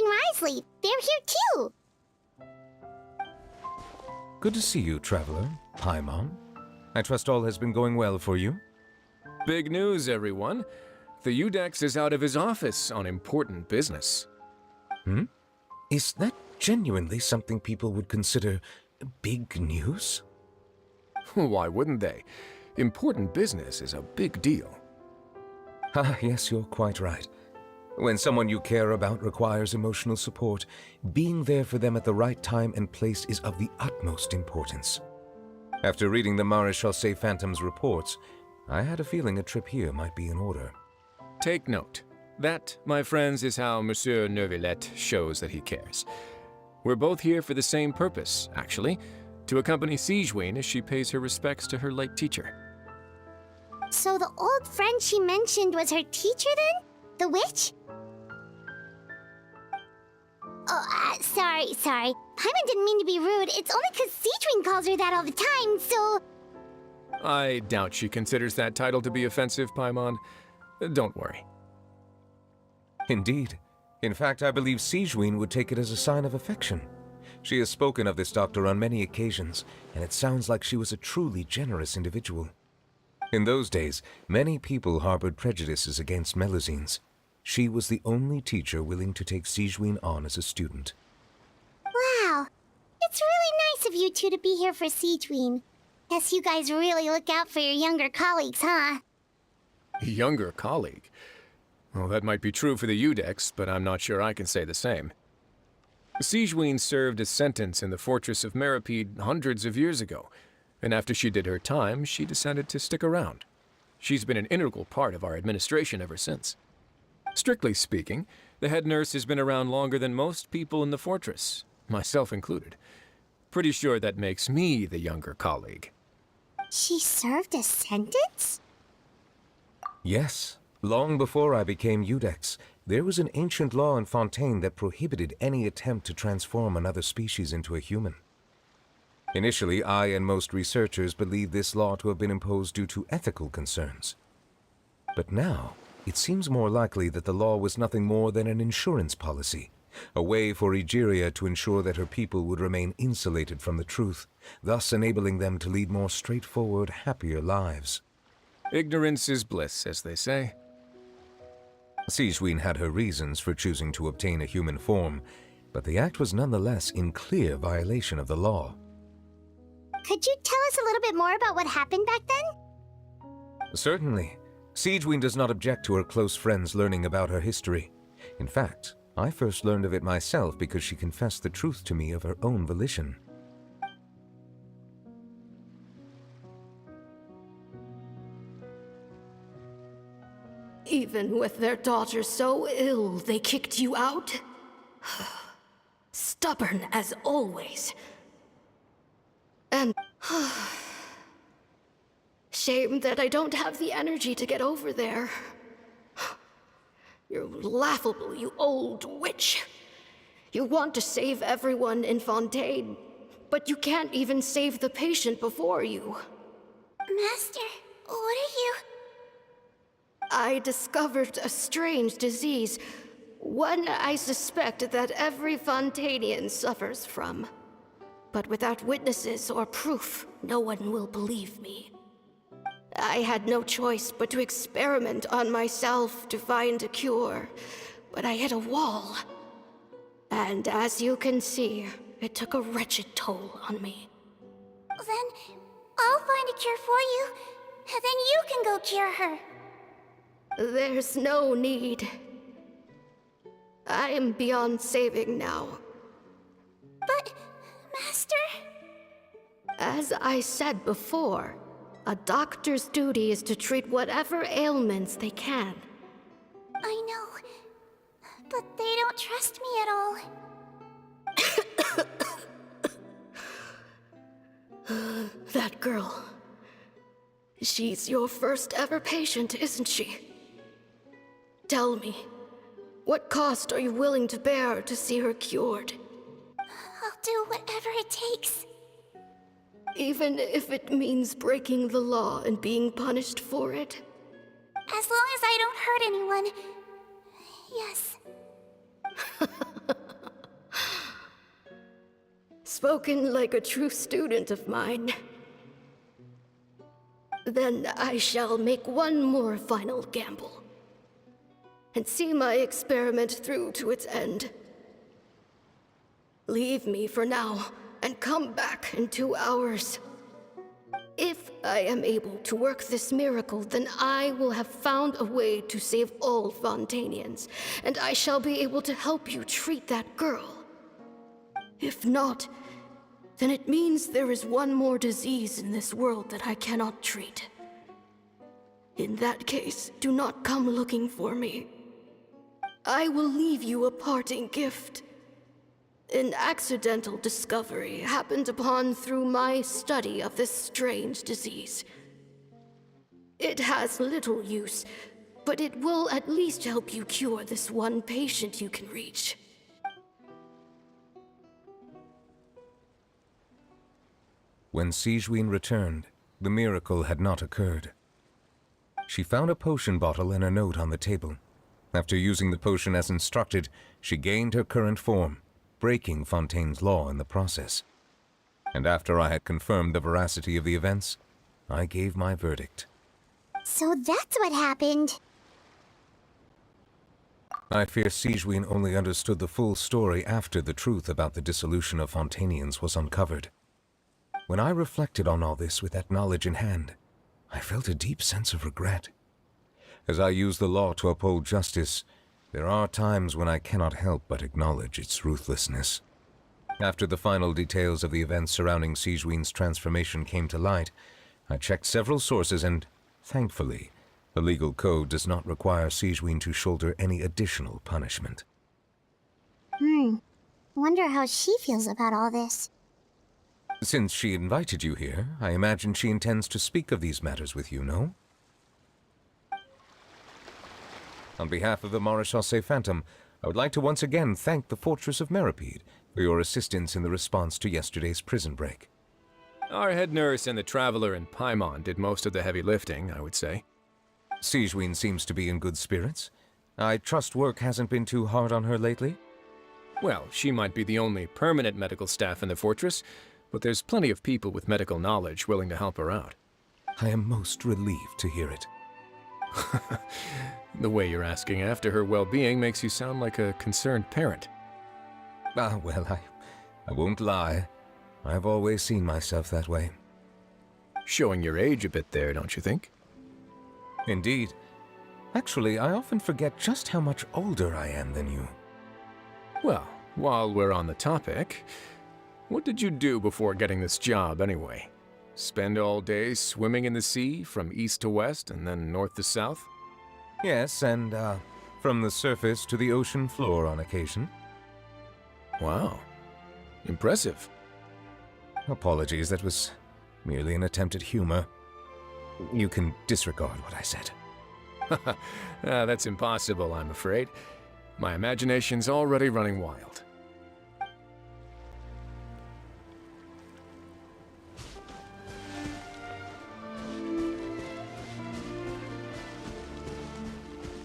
Wriothesley. They're here too. Good to see you, traveler. Paimon. I trust all has been going well for you. Big news, everyone. The Udex is out of his office on important business. Is that genuinely something people would consider big news? Why wouldn't they? Important business is a big deal. Ah, yes, you're quite right. When someone you care about requires emotional support, being there for them at the right time and place is of the utmost importance. After reading the Maréchal Phantom's reports, I had a feeling a trip here might be in order. Take note. That, my friends, is how Monsieur Neuvillette shows that he cares. We're both here for the same purpose, actually, to accompany Sigewinne as she pays her respects to her late teacher. So the old friend she mentioned was her teacher then? The witch? Oh, sorry. Paimon didn't mean to be rude. It's only because Sigewinne calls her that all the time, so... I doubt she considers that title to be offensive, Paimon. Don't worry. Indeed. In fact, I believe Sigewinne would take it as a sign of affection. She has spoken of this doctor on many occasions, and it sounds like she was a truly generous individual. In those days, many people harbored prejudices against Melusines. She was the only teacher willing to take Sigewinne on as a student. Wow. It's really nice of you two to be here for Sigewinne. Guess you guys really look out for your younger colleagues, huh? Younger colleague? Well, that might be true for the Udex, but I'm not sure I can say the same. Sigewinne served a sentence in the fortress of Meripede hundreds of years ago, and after she did her time, she decided to stick around. She's been an integral part of our administration ever since. Strictly speaking, the head nurse has been around longer than most people in the fortress, myself included. Pretty sure that makes me the younger colleague. She served a sentence? Yes. Long before I became Udex, there was an ancient law in Fontaine that prohibited any attempt to transform another species into a human. Initially, I and most researchers believed this law to have been imposed due to ethical concerns. But now, it seems more likely that the law was nothing more than an insurance policy, a way for Egeria to ensure that her people would remain insulated from the truth, thus enabling them to lead more straightforward, happier lives. Ignorance is bliss, as they say. Sigewinne had her reasons for choosing to obtain a human form, but the act was nonetheless in clear violation of the law. Could you tell us a little bit more about what happened back then? Certainly. Sigewinne does not object to her close friends learning about her history. In fact, I first learned of it myself because she confessed the truth to me of her own volition. Even with their daughter so ill, they kicked you out? Stubborn as always. And... shame that I don't have the energy to get over there. You're laughable, you old witch. You want to save everyone in Fontaine, but you can't even save the patient before you. Master, what are you... I discovered a strange disease, one I suspect that every Fontainian suffers from. But without witnesses or proof, no one will believe me. I had no choice but to experiment on myself to find a cure, but I hit a wall. And as you can see, it took a wretched toll on me. Then I'll find a cure for you, and then you can go cure her. There's no need. I am beyond saving now. But, Master... As I said before, a doctor's duty is to treat whatever ailments they can. I know, but they don't trust me at all. That girl. She's your first ever patient, isn't she? Tell me, what cost are you willing to bear to see her cured? I'll do whatever it takes. Even if it means breaking the law and being punished for it? As long as I don't hurt anyone. Yes. Spoken like a true student of mine. Then I shall make one more final gamble, and see my experiment through to its end. Leave me for now, and come back in 2 hours. If I am able to work this miracle, then I will have found a way to save all Fontanians, and I shall be able to help you treat that girl. If not, then it means there is one more disease in this world that I cannot treat. In that case, do not come looking for me. I will leave you a parting gift. An accidental discovery happened upon through my study of this strange disease. It has little use, but it will at least help you cure this one patient you can reach. When Sigewinne returned, the miracle had not occurred. She found a potion bottle and a note on the table. After using the potion as instructed, she gained her current form, breaking Fontaine's law in the process. And after I had confirmed the veracity of the events, I gave my verdict. So that's what happened. I fear Sigewinne only understood the full story after the truth about the dissolution of Fontanians was uncovered. When I reflected on all this with that knowledge in hand, I felt a deep sense of regret. As I use the law to uphold justice, there are times when I cannot help but acknowledge its ruthlessness. After the final details of the events surrounding Sigewinne's transformation came to light, I checked several sources and, thankfully, the legal code does not require Sigewinne to shoulder any additional punishment. Wonder how she feels about all this. Since she invited you here, I imagine she intends to speak of these matters with you, no? On behalf of the Maréchaussée Phantom, I would like to once again thank the Fortress of Meripede for your assistance in the response to yesterday's prison break. Our head nurse and the traveler in Paimon did most of the heavy lifting, I would say. Sigewinne seems to be in good spirits. I trust work hasn't been too hard on her lately? Well, she might be the only permanent medical staff in the fortress, but there's plenty of people with medical knowledge willing to help her out. I am most relieved to hear it. The way you're asking after her well-being makes you sound like a concerned parent. Well, I won't lie. I've always seen myself that way. Showing your age a bit there, don't you think? Indeed. Actually, I often forget just how much older I am than you. Well, while we're on the topic, what did you do before getting this job anyway? Spend all day swimming in the sea from east to west and then north to south? Yes, and, from the surface to the ocean floor on occasion. Wow. Impressive. Apologies, that was merely an attempt at humor. You can disregard what I said. That's impossible, I'm afraid. My imagination's already running wild.